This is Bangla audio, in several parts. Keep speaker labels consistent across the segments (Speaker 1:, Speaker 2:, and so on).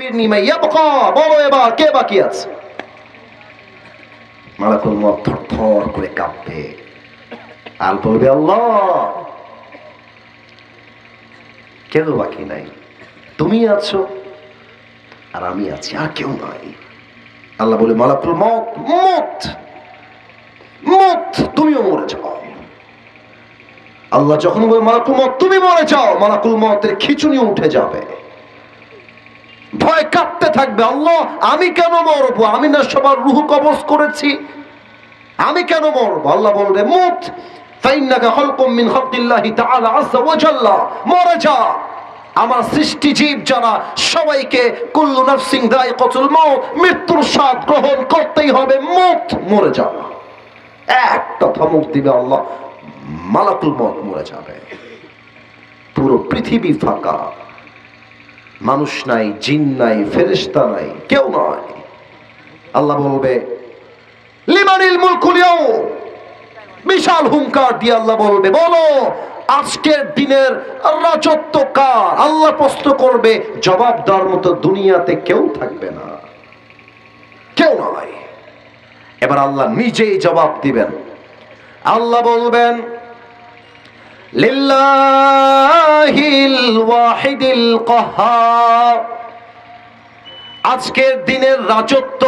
Speaker 1: আখবিরনি মা ইয়াবকা, বলো এবার কে বাকি আছে। মালাকুল মউত থরথর করে কাঁপবে আর বলবে আল্লাহ কেউ বাকি নাই, তুমি আছো আর আমি আছি, আর কেউ নাই। আল্লাহ বলে মালাকুল মউত মউত মউত তুমিও মরে যাও। আল্লাহ যখন বলে মালাকুল মউত তুমি মরে যাও, মালাকুল মউতের খিঁচুনি উঠে যাবে, ভয় কাঁপতে থাকবে, আল্লাহ আমি কেন মরবো, আমি না সবার রূহ কবজ করেছি, আমি কেন মরবো। আল্লাহ বলবে মুত ফাইন্নাকা খালকুম মিন খালকিল্লাহি তাআলা আযজা ওয়া জাল্লা, মরে যা। আমার সৃষ্টি জীব যারা সবাইকে কুল্লু নাফসিন যায়িকাতুল মাউত, মৃত্যুর স্বাদ গ্রহণ করতেই হবে, মুত মরে যা। একটা ধমক দিবে আল্লাহ, মালাকুল মউত মরে যাবে। পুরো পৃথিবী ফাঁকা, মানুষ নাই, জিন নাই, ফেরেশতা নাই, কেউ নাই। আল্লাহ বলবে লিমানিল মুলকুল ইয়াউম, বিশাল হুঙ্কার দিয়ে আল্লাহ বলবে বলো আজকের দিনের রাজত্ব কার। আল্লাহ প্রশ্ন করবে, জবাব দেওয়ার মতো দুনিয়াতে কেউ থাকবে না, কেউ নাই। এবার আল্লাহ নিজেই জবাব দিবেন। আল্লাহ বলবেন লিল্লাহিল ওয়াহিদিল কাহ্হার, আজকের দিনের রাজত্ব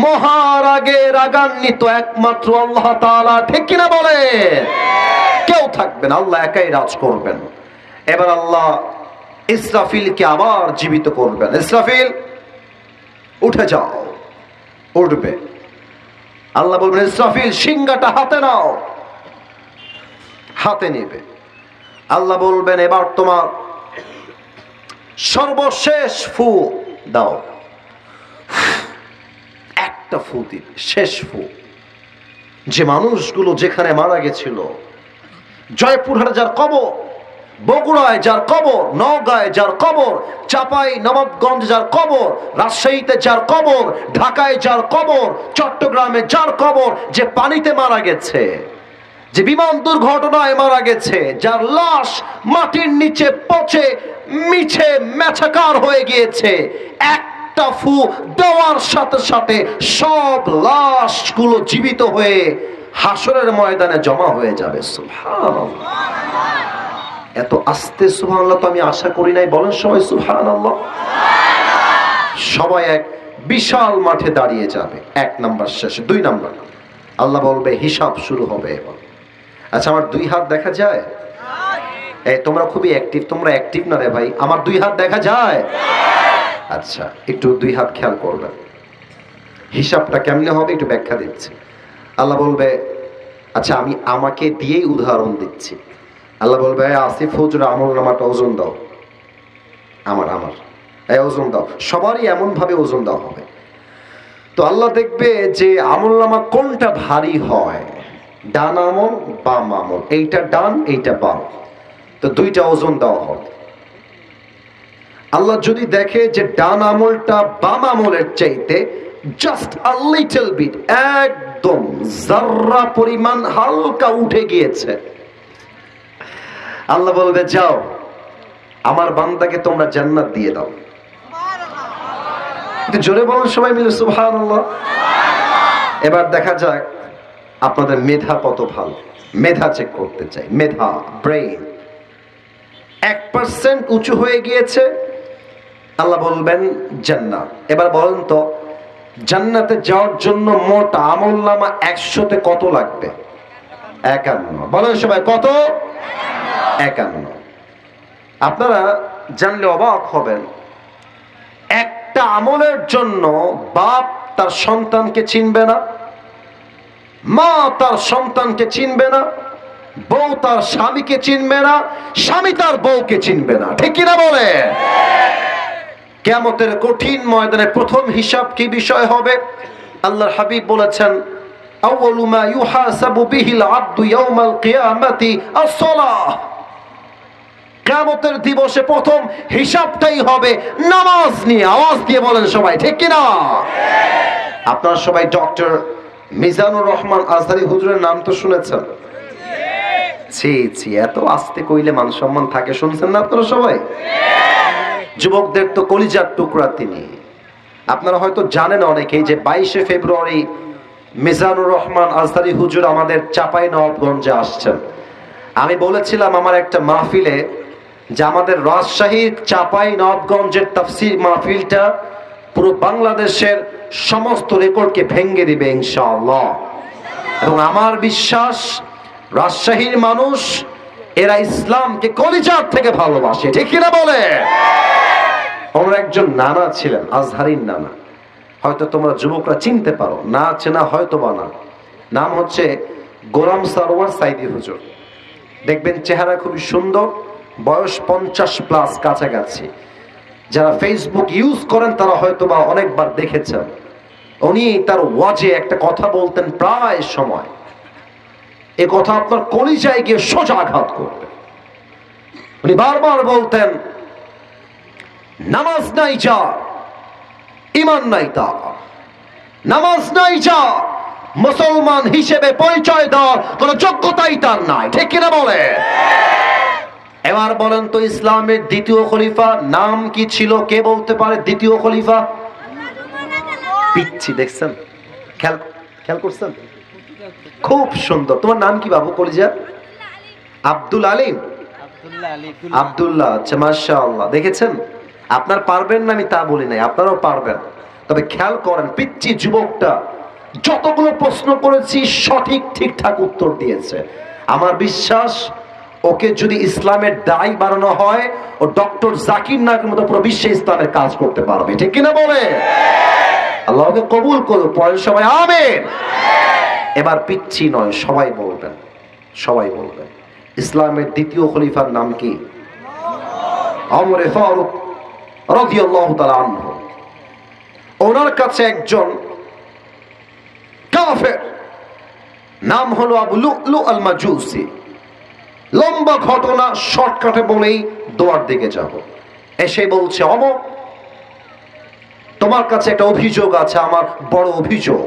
Speaker 1: মহারাগে রাগান্বিত একমাত্র আল্লাহ তাআলা, ঠিক কিনা বলে? কেউ থাকবে না, আল্লাহ একাই রাজ করবেন। এবার আল্লাহ ইসরাফিলকে আবার জীবিত করবেন। ইসরাফিল উঠে যাও, উঠবে। আল্লাহ বলবেন ইসরাফিল সিংহাটা হাতে নাও, হাতে নেবে। আল্লাহ বলবেন এবার তোমার সর্বশেষ ফু দাও। একটা ফু দিবে, শেষ ফু। যে মানুষগুলো যেখানে মারা গেছিল, জয়পুরহাটে যার কবর, বগুড়ায় যার কবর, নওগাঁয় যার কবর, চাপাই নবাবগঞ্জ যার কবর, রাজশাহীতে যার কবর, ঢাকায় যার কবর, চট্টগ্রামে যার কবর, যে পানিতে মারা গেছে, যে বিমান দুর্ঘটনায় মারা গেছে, যার লাশ মাটির নিচে পচে মিছে মেছাকার হয়ে গিয়েছে, একটা ফু দেওয়ার সাথে সাথে সব লাশগুলো জীবিত হয়ে হাসরের ময়দানে জমা হয়ে যাবে। সুবহানাল্লাহ। এত আস্তে সুবহানাল্লাহ তো আমি আশা করি নাই, বলেন সবাই সুবহানাল্লাহ। সবাই এক বিশাল মাঠে দাঁড়িয়ে যাবে, এক নাম্বার শেষে। 2 নাম্বার আল্লাহ বলবে হিসাব শুরু হবে এবার। আচ্ছা আমার 2 হাত দেখা যায়? এই তোমরা খুবই অ্যাক্টিভ, তোমরা অ্যাক্টিভ না রে ভাই, আমার 2 হাত দেখা যায়? আচ্ছা একটু 2 হাত খেয়াল করবেন। হিসাবটা কেমনে হবে একটু ব্যাখ্যা দিচ্ছি। আল্লাহ বলবে আচ্ছা আমি আমাকে দিয়েই উদাহরণ দিচ্ছি। আল্লাহ বলবে আসিফ হুজুর আমলনামাটা ওজন দাও, আমার এই ওজন দাও। সবারই এমন ভাবে ওজন দেওয়া হবে। তো আল্লাহ দেখবে যে আমলনামা কোনটা ভারী হয়, ডান আমল বাম আমল, এইটা ডান এইটা বাম, তো 2টা ওজন দেওয়া হবে। আল্লাহ যদি দেখে যে ডান আমলটা বাম আমলের চাইতে জাস্ট আ লিটল বিট, একদম যাররা পরিমাণ হালকা উঠে গিয়েছে, আল্লাহ বলবে যাও আমার বান্দাকে তোমরা জান্নাত দিয়ে দাও। একটু জোরে বলুন সবাই মিলে সুবহানাল্লাহ। এবার দেখা যাক আপনাদের মেধা কত ভালো, মেধা চেক করতে চাই। মেধা, ব্রেইন 1% উঁচু হয়ে গিয়েছে, আল্লাহ বলবেন জান্নাত। এবার বলেন তো জান্নাতে যাওয়ার জন্য মোট আমলনামা 100তে কত লাগবে? 51। বলেন সবাই কত? 51। আপনারা জানলে অবাক হবেন, একটা আমলের জন্য বাপ তার সন্তানকে চিনবে না, মা তার সন্তানকে চিনবে না, বউ তার স্বামীকে চিনবে না, স্বামী তার বউকে চিনবে না, ঠিক কিনা বলে? কিয়ামতের কঠিন ময়দানে প্রথম হিসাব কি বিষয় হবে? আল্লাহর হাবিব বলেছেন আউয়ালু মা ইউহাসাবু বিহিল আবদু ইয়াউমাল কিয়ামাতি আস-সালাহ। কিয়ামতের দিবসে প্রথম হিসাবটাই হবে নামাজ নিয়ে। আওয়াজ দিয়ে বলেন সবাই, ঠিক কিনা? আপনারা সবাই ডক্টর মিজানুর রহমান আজহারী হুজুরের নাম তো শুনেছেন? ছি ছি, এত আস্তে কইলে মান সম্মান থাকে, শুনছেন না আপনারা সবাই? যুবকদের তো কলিজার টুকরা তিনি। আপনারা হয়তো জানেন অনেকেই যে 22শে ফেব্রুয়ারি মিজানুর রহমান আজহারি হুজুর আমাদের চাঁপাইনবাবগঞ্জে আসছেন। আমি বলেছিলাম আমার একটা মাহফিলে যে আমাদের রাজশাহীর চাঁপাইনবাবগঞ্জের তাফসীর মাহফিলটা পুরো বাংলাদেশের সমস্ত রেকর্ডকে ভেঙে দিবে ইনশাআল্লাহ। এবং আমার বিশ্বাস রাজশাহীর মানুষ এরা ইসলামকে কলিজার থেকে ভালোবাসে, ঠিক কিনা বলে? ওনার একজন নানা ছিলেন, আজহারির নানা, হয়তো তোমরা যুবকরা চিনতে পারো, না চেনা হয়তো বা না। নাম হচ্ছে গোলাম সারোয়ার সাইদি হুজুর। দেখবেন চেহারা খুবই সুন্দর, বয়স 50+ কাছাকাছি। যারা ফেসবুক ইউজ করেন তারা হয়তো বা অনেকবার দেখেছেন। উনি তার ওয়াজে একটা কথা বলতেন প্রায় সময়, এ কথা আপনার কলিজায় গিয়ে সোজা আঘাত করবে। উনি বারবার বলতেন, নামাজ নাই যা, ঈমান নাই তা। নামাজ নাই যা, মুসলমান হিসেবে পরিচয় দেওয়ার কোন যোগ্যতাই তার নাই, ঠিক কিনা বলে? এবার বলেন তো, ইসলামের দ্বিতীয় খলিফা নাম কি ছিল? কে বলতে পারে দ্বিতীয় খলিফা? পিচ্ছি দেখছেন, খেয়াল করছেন? খুব সুন্দর। তোমার নাম কি বাবু কলিজা? আব্দুল আলিম। আব্দুল্লাহ, আচ্ছা মাশাআল্লাহ। দেখেছেন, আপনার পারবেন না আমি তা বলি নাই, আপনারাও পারবেন। তবে খেয়াল করেন, পিচ্ছি যুবকটা যতগুলো প্রশ্ন করেছি সঠিক ঠিকঠাক উত্তর দিয়েছে। আমার বিশ্বাস ওকে যদি ইসলামের দায়ী বানানো হয়, ও ডক্টর জাকির নায়কের মতো পুরো বিশ্বে ইসলামের কাজ করতে পারবে, ঠিক কিনা বলে? আল্লাহকে কবুল করুন, পরের সবাই আমিন। এবার পিচ্ছি নয়, সবাই বলবেন, সবাই বলবেন, ইসলামের দ্বিতীয় খলিফার নাম কি? ওমর ফারুক রাদিয়াল্লাহু তাআলা আনহু। ওনার কাছে একজন কাফের নাম হলো আবু লু'লু আল মাজুসি। লম্বা ঘটনা, শর্টকাটে বলেই দোয়ার দিকে যাব। এসে বলছে, ওমর তোমার কাছে একটা অভিযোগ আছে, আমার বড় অভিযোগ।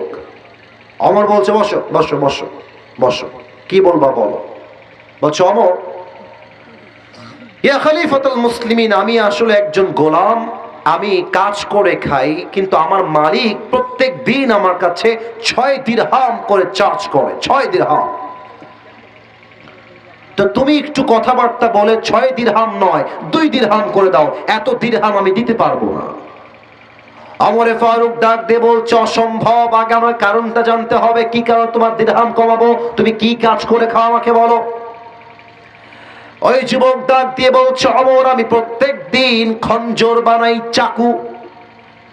Speaker 1: ওমর বলছে, বসো বসো বসো বসো, কি বলবা বলো। বলছে, ওমর ইয়া খলিফাতুল মুসলিমিন, আমি আসলে একজন গোলাম, আমি কাজ করে খাই, কিন্তু আমার মালিক প্রত্যেক দিন আমার কাছে 6 দিরহাম করে চার্জ করে, 6 দিরহাম। তো তুমি একটু কথাবার্তা বলে 6 দিরহাম নয় 2 দিরহাম করে দাও, এত দিরহাম আমি দিতে পারবো না। ওমরে ফারুক ডাক দিয়ে বলছে, অসম্ভব, আগে আমার কারণটা জানতে হবে, কি কারণ তোমার দিরহাম কমাবো, তুমি কি কাজ করে খাও আমাকে বলো। ওই যুবক ডাক দিয়ে বলছে, ওমর আমি প্রত্যেক দিন খঞ্জর বানাই, চাকু।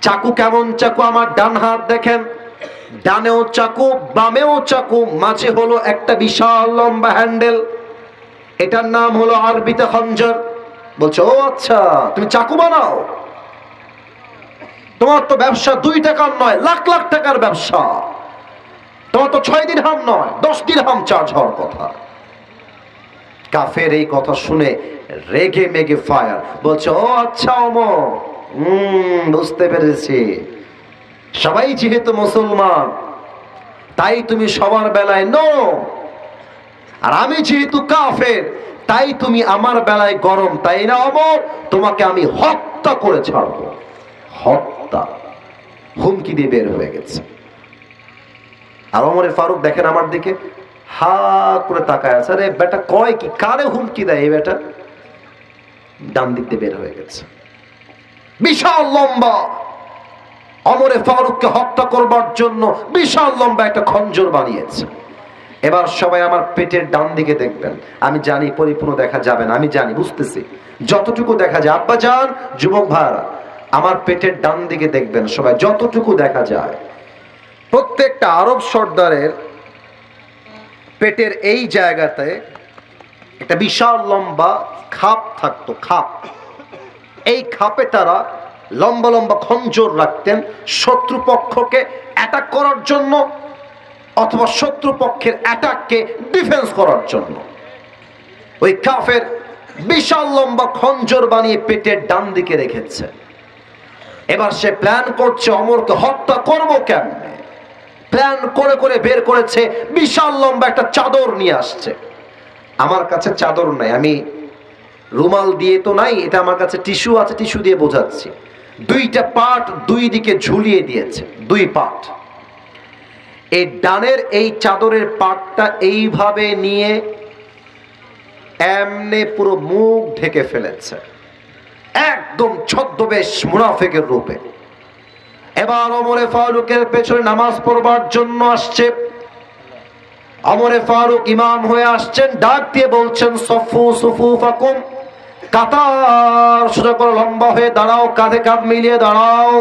Speaker 1: চাকু কেমন চাকু? আমার ডান হাত দেখেন, ডানেও চাকু বামেও চাকু, মাঝে হলো একটা বিশাল লম্বা হ্যান্ডেল, এটার নাম হলো আরবিতে খঞ্জর। বলছে, ও আচ্ছা, তুমি চাকু বানাও? তোমার তো ব্যবসা 2 টাকার নয়, লাখ লাখ টাকার ব্যবসা। তোমার তো 6 দিরহাম নয় 10 দিরহাম চার্জ হওয়ার কথা। কাফের এই কথা শুনে রেগে মেগে ফায়ার। বলছে, ও আচ্ছা ওমর, বুঝতে পেরেছি, সবাই যেহেতু মুসলমান তাই তুমি সবার বেলায় নো, আর আমি যেহেতু কাফের তাই তুমি আমার বেলায় গরম, তাই না ওমর? তোমাকে আমি হত্যা করে ছাড়বো। হত্যা, হুমকি দিয়ে বের হয়ে গেছে। আর ওমরে ফারুক দেখেন আমার দিকে, হা করে তাকায় আছে। আরে বেটা কয় কি, কারে হুমকি দেয় এই বেটা? ডান দিক দিয়ে বের হয়ে গেছে, বিশাল লম্বা। ওমরে ফারুককে হত্যা করবার জন্য বিশাল লম্বা একটা খঞ্জর বানিয়েছে। এবার সবাই আমার পেটের ডান দিকে দেখবেন। আমি জানি পরিপূর্ণ দেখা যাবে না, আমি জানি, বুঝতেছি, যতটুকু দেখা যায়। আব্বা জান, যুবক ভাইরা, আমার পেটের ডান দিকে দেখবেন সবাই, যতটুকু দেখা যায়। প্রত্যেকটা আরব সর্দারের পেটের এই জায়গাতে একটা বিশাল লম্বা খাপ থাকতো, খাপ। এই খাপে তারা লম্বা লম্বা খঞ্জর রাখতেন শত্রুপক্ষকে অ্যাটাক করার জন্য, অথবা শত্রুপক্ষের অ্যাটাককে ডিফেন্স করার জন্য। ওই কাফের বিশাল লম্বা খঞ্জর বানিয়ে পেটের ডান দিকে রেখেছে। এবার সে প্ল্যান করছে ওমরকে হত্যা করবো কেমনে। প্ল্যান করে করে বের করেছে, বিশাল লম্বা একটা চাদর নিয়ে আসছে। আমার কাছে চাদর নাই, আমি রুমাল দিয়ে তো নাই, এটা আমার কাছে টিস্যু আছে, টিস্যু দিয়ে বোঝাচ্ছি। দুইটা পাট দুই দিকে ঝুলিয়ে দিয়েছে, দুই পাট। এই ডানের এই চাদরের পাটটা এইভাবে নিয়ে এমনে পুরো মুখ ঢেকে ফেলেছে, একদম ছদ্মবেশ মুনাফিকের রূপে। এবার ওমরে ফারুকের পেছনে নামাজ পড়বার জন্য আসছে। ওমরে ফারুক ইমাম হয়ে আসছেন, ডাক দিয়ে বলছেন, সফু সুফুফাকুম, কাতার সোজা করে লম্বা হয়ে দাঁড়াও, কাঁধে কাঁধ মিলিয়ে দাঁড়াও।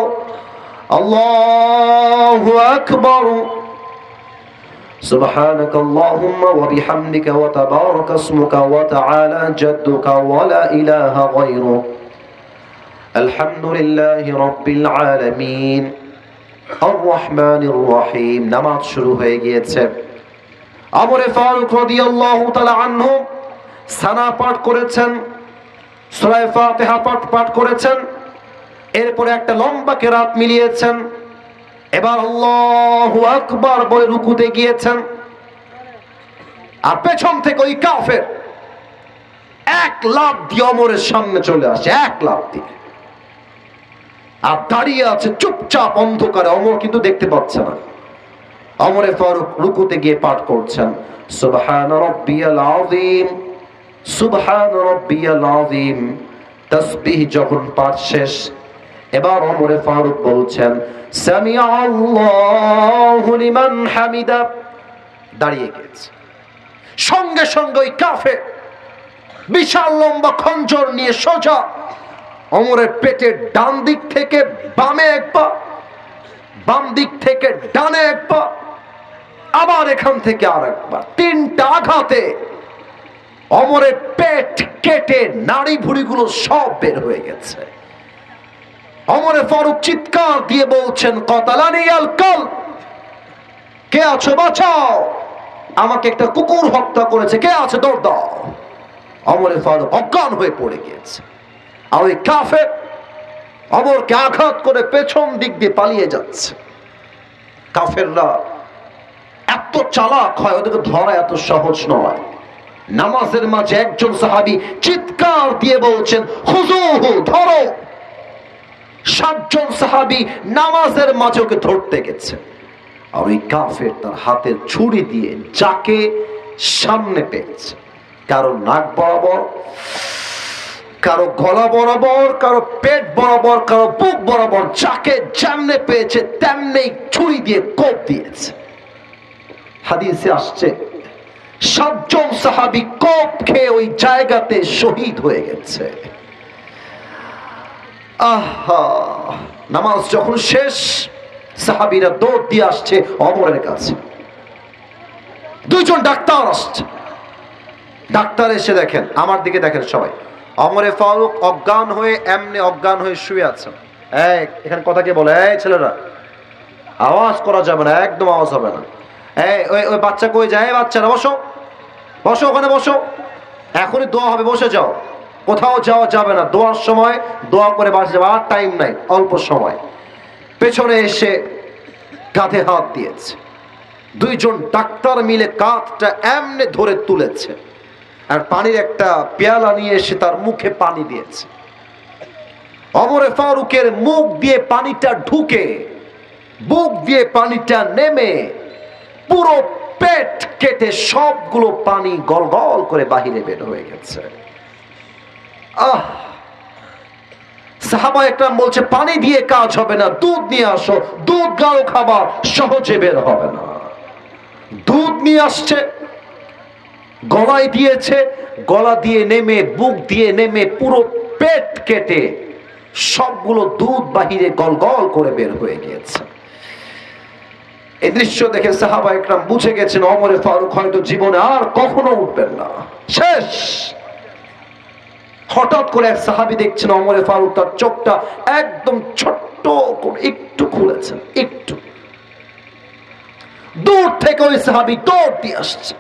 Speaker 1: আল্লাহু আকবার, সুবহানাক আল্লাহুম্মা ওয়া বিহামদিকা ওয়া তাবারাকা ইসমুকা ওয়া তাআলা জাদ্দুকা ওয়া লা ইলাহা গায়রুক, আলহামদুলিল্লাহি রাব্বিল আলামিন, আর রহমানির রহিম। নামাজ শুরু হয়ে গিয়েছে। ওমরে ফারুক রাদিয়াল্লাহু তাআলা আনহু সানা পাঠ করেছেন, সূরা ফাতিহা পাঠ করেছেন, এরপরে একটা লম্বা কিরাত মিলিয়েছেন। এবার আল্লাহু আকবার বলে রুকুতে গিয়েছেন। আর পেছন থেকে ওই কাফের এক লাফ দিয়ে ওমরের সামনে চলে আসে, এক লাফ দিয়ে। আর দাঁড়িয়ে আছে চুপচাপ অন্ধকারে, ওমর কিন্তু দেখতে পাচ্ছে না। ওমরে ফারুক রুকুতে গিয়ে পাঠ করছেন, সুবহান রাব্বিয়াল আযীম, সুবহান রাব্বিয়াল আযীম। তাসবিহ যখন পাঠ শেষ, এবার ওমরে ফারুক বলছেন, সামিআ আল্লাহু লিমান হামিদা। দাঁড়িয়ে গেছে। সঙ্গে সঙ্গে ওই কাফের বিশাল লম্বা খঞ্জর নিয়ে সোজা ওমরের পেটের ডান দিক থেকে বামে এক পা, বাম দিক থেকে ডানে এক পা, আবার এখান থেকে আর একবার, তিনটা আঘাতে ওমরের পেট কেটে নাড়ি ভুড়িগুলো সব বের হয়ে গেছে। ওমরে ফারুক চিৎকার দিয়ে বলছেন, কতালানি আল কাল, কে আছো বাঁচাও, আমাকে একটা কুকুর হত্যা করেছে, কে আছে দৌড় দাও। ওমরে ফারুক অজ্ঞান হয়ে পড়ে গিয়েছে। আর ওই কাফের ওমরকে আঘাত করে পেছন দিক দিয়ে পালিয়ে যাচ্ছে। কাফেররা এত চালাক হয়, ওদেরকে ধরা এত সহজ নয়। নামাজের মাঝে একজন সাহাবী চিৎকার দিয়ে বলছেন, খুযুহু, ধরো। 7 জন সাহাবী নামাজের মাঝে ওকে ধরতে গেছে। আর ওই কাফের তার হাতের ছুরি দিয়ে যাকে সামনে পেয়েছে, কারো নাক বরাবর, কারো গলা বরাবর, কারো পেট বরাবর, কারো বুক বরাবর, যাকে যেমনে পেয়েছে তেমনি ছুরি দিয়ে কোপ দিয়েছে। হাদিসে আসছে 7 জন সাহাবী কোপ খেয়ে ওই জায়গাতে শহীদ হয়ে গেছে। আহা, নামাজ যখন শেষ, সাহাবীরা দৌড় দিয়ে আসছে ওমরের কাছে। 2 জন ডাক্তার আসছে। ডাক্তার এসে দেখেন, আমার দিকে দেখেন সবাই, ওমরে ফারুক অজ্ঞান হয়ে এমনি অজ্ঞান হয়ে শুয়ে আছেন। এখানে কথা কে বলে? এই ছেলেরা, আওয়াজ করা যাবে না, একদম আওয়াজ হবে না। ওই বাচ্চা কই যায়? বাচ্চারা বসো, বসো, ওখানে বসো, এখনই দোয়া হবে, বসে যাও, কোথাও যাওয়া যাবে না। দোয়ার সময় দোয়া করে বাসে যাবে, আর টাইম নাই, অল্প সময়। পেছনে এসে কাঁধে হাত দিয়েছে। 2 জন ডাক্তার মিলে কাঁধটা এমনি ধরে তুলেছে, আর পানির একটা পেয়ালা নিয়ে এসে তার মুখে পানি দিয়েছে। ওমরে ফারুকের মুখ দিয়ে পানিটা ঢুকে, বুক দিয়ে পানিটা নেমে, পুরো পেট কেটে সবগুলো পানি গল গল করে বাহিরে বের হয়ে গেছে। সাহাবা একরাম বলছে, পানি দিয়ে কাজ হবে না, দুধ নিয়ে আসো, দুধ গাঢ় খাবার, সহজে বের হবে না। দুধ নিয়ে আসছে, গলায় দিয়েছে, গলা দিয়ে নেমে, বুক দিয়ে নেমে, পুরো পেট কেটে সবগুলো দুধ বাহিরে গল গল করে বের হয়ে গিয়েছে। এই দৃশ্য দেখে সাহাবা একরাম বুঝে গেছেন ওমরে ফারুক হয়তো জীবনে আর কখনো উঠবেন না, শেষ। হঠাৎ করে এক সাহাবী দেখছেন ওমরে ফারুক তার চোখটা একদম ছোট্ট করে একটু খুলেছেন, একটু। দূর থেকে ওই সাহাবী দৌড় দিয়ে আসছে,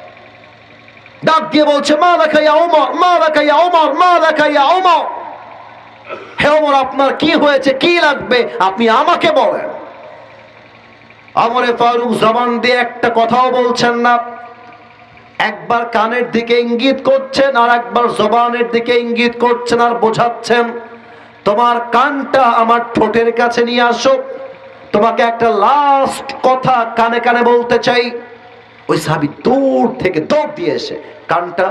Speaker 1: ডাক দিয়ে বলছে, মা লাকা ইয়া ওমর, মা লাকা ইয়া ওমর, মা লাকা ইয়া ওমর। হে ওমর, আপনার কি হয়েছে, কি লাগবে, আপনি আমাকে বলেন। ওমরে ফারুক জবান দিয়ে একটা কথাও বলছেন না। একবার কানের দিকে ইঙ্গিত করছেন আর একবার জবানের দিকে ইঙ্গিত করছেন আর বোঝাচ্ছেন, তোমার কানটা আমার ঠোঁটের কাছে নিয়ে আসো, তোমাকে একটা লাস্ট কথা কানে কানে বলতে চাই। ওই সাহাবী দূর থেকে দৌড় দিয়ে এসে কানটা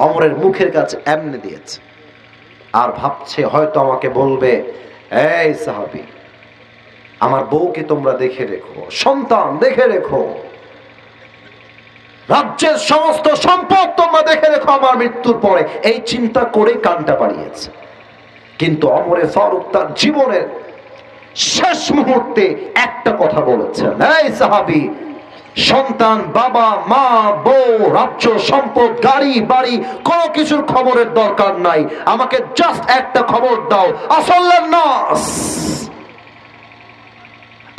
Speaker 1: ওমরের মুখের কাছে এমনি দিয়েছে, আর ভাবছে হয়তো আমাকে বলবে, এই সাহাবী, আমার বউকে তোমরা দেখে রেখো, সন্তান দেখে রেখো, রাজ্যের সমস্ত সম্পদ তোমরা দেখে রেখো আমার মৃত্যুর পরে, এই চিন্তা করে কানটা বাড়িয়েছে। কিন্তু ওমরে ফারুক তার জীবনের শেষ মুহূর্তে একটা কথা বলেছেন, এই সাহাবী, সন্তান, বাবা, মা, বউ, রাজ্য, সম্পদ, গাড়ি, বাড়ি, কোনো কিছুর খবরের দরকার নাই, আমাকে জাস্ট একটা খবর দাও, আসল্লান নাস,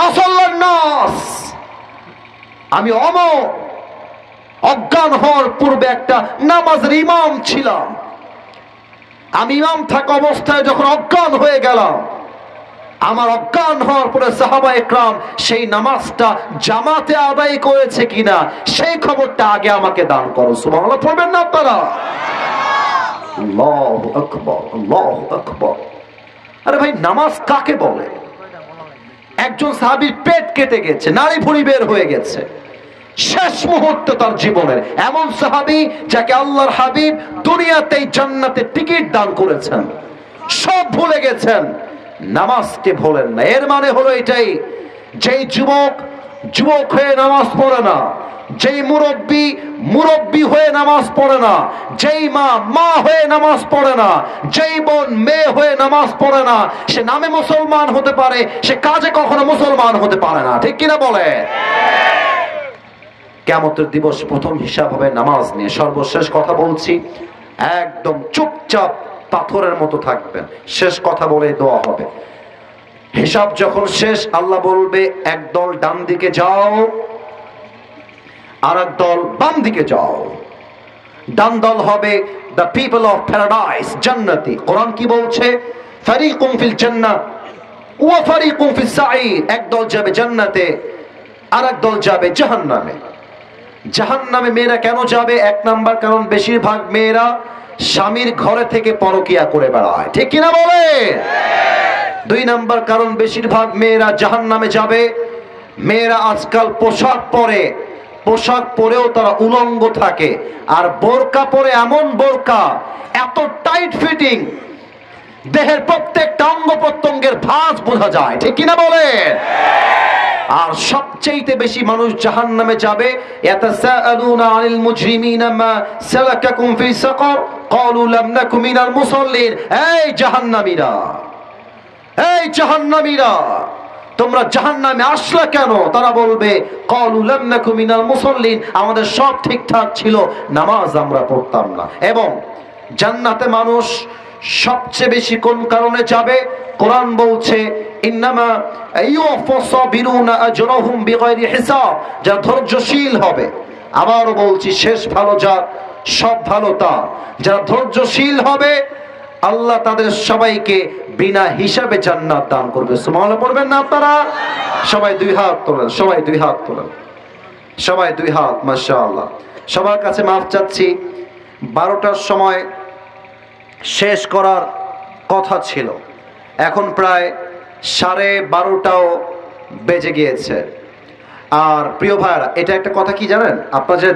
Speaker 1: আসল্লান নাস। আমি ওমর অজ্ঞান হওয়ার পূর্বে একটা নামাজের ইমাম ছিলাম, আমি ইমাম থাকা অবস্থায় যখন অজ্ঞান হয়ে গেলাম, আমার অজ্ঞান হওয়ার পরে সাহাবা একরাম সেই নামাজটা জামাতে আদায় করেছে কিনা সেই খবরটা আগে আমাকে দান করো। সুবহানাল্লাহ পড়বেন না আপনারা? আল্লাহু আকবার, আল্লাহু আকবার। আরে ভাই, নামাজ কাকে বলে? একজন সাহাবীর পেট কেটে গেছে, নাড়ি ভুঁড়ি বের হয়ে গেছে, শেষ মুহূর্তে তার জীবনের, এমন সাহাবী যাকে আল্লাহর হাবিব দুনিয়াতেই জান্নাতে টিকিট দান করেছেন, সব ভুলে গেছেন, নামাজকে ভোলেন না। এর মানে হলো এটাই, যেই যুবক যুবক হয়ে নামাজ পড়ে না, যেই মুরব্বী মুরব্বী হয়ে নামাজ পড়ে না, যেই মা মা হয়ে নামাজ পড়ে না, যেই বোন মেয়ে হয়ে নামাজ পড়ে না, সে নামে মুসলমান হতে পারে, সে কাজে কখনো মুসলমান হতে পারে না। ঠিক কিনা বলে? কিয়ামতের দিবস প্রথম হিসাব হবে নামাজ নিয়ে। সর্বশেষ কথা বলছি, একদম চুপচাপ পাথরের মতো থাকবেন, শেষ কথা বলে দোয়া হবে। হিসাব যখন শেষ, আল্লাহ বলবে একদল ডান দিকে যাও, আর এক দল বাম দিকে যাও। ডান দল হবে দ্য পিপল অফ প্যারাডাইস, জান্নাতি। কোরআন কি বলছে? ফারিকুম ফিল জান্নাহ ওয়া ফারিকুম ফিস সাঈর। একদল যাবে জান্নাতে, আর এক দল যাবে জাহান্নামে। জাহান্নামে মেয়েরা কেন যাবে? এক নাম্বার কারণ, বেশিরভাগ মেয়েরা স্বামীর ঘরে থেকে পরকিয়া করে বেড়ায়। ঠিক কিনা বলে? দুই নাম্বার কারণ, বেশিরভাগ মেয়েরা জাহান্নামে যাবে, মেয়েরা আজকাল পোশাক পরে, পোশাক পরেও তারা উলঙ্গ থাকে, আর বোরকা পরে এমন বোরকা এত টাইট ফিটিং, দেহের প্রত্যেকটা অঙ্গ প্রত্যঙ্গের ভাঁজ বোঝা যায়। ঠিক কিনা বলে? আর সবচেয়ে বেশি মানুষ জাহান্নামে যাবে। ইয়াতাসাআলুনা আনিল মুজরিমিনা মা সালাকাকুম ফি সাকার ক্বালু লাম নাকু মিনাল মুসাল্লিন। এই জাহান্নামীরা, এই জাহান্নামীরা, তোমরা জাহান্নামে আসলে কেন? তারা বলবে ক্বালু লাম নাকু মিনাল মুসাল্লিন, আমাদের সব ঠিকঠাক ছিল, নামাজ আমরা পড়তাম না। এবং জান্নাতে মানুষ সবচেয়ে বেশি কোন কারণে যাবে? কোরআন বলছে ইন্নামা ইউওয়াফাস সাবিরুনা আজরাহুম বিগাইরি হিসাব, যারা ধৈর্যশীল হবে। আবারও বলছি, শেষ ভালো যার, সব ভালো তার। যারা ধৈর্যশীল হবে, আল্লাহ তাদের সবাইকে বিনা হিসাবে জান্নাত দান করবে। সুবহানাল্লাহ পড়বেন না আপনারা? সবাই দুই হাত তোলেন, সবাই দুই হাত তোলেন, সবাই দুই হাত। মাশাআল্লাহ। সবার কাছে মাফ চাচ্ছি, 12টার সময় শেষ করার কথা ছিল, এখন প্রায় 12:30টাও বেজে গিয়েছে। আর প্রিয় ভাইরা, এটা একটা কথা কি জানেন, আপনারা যে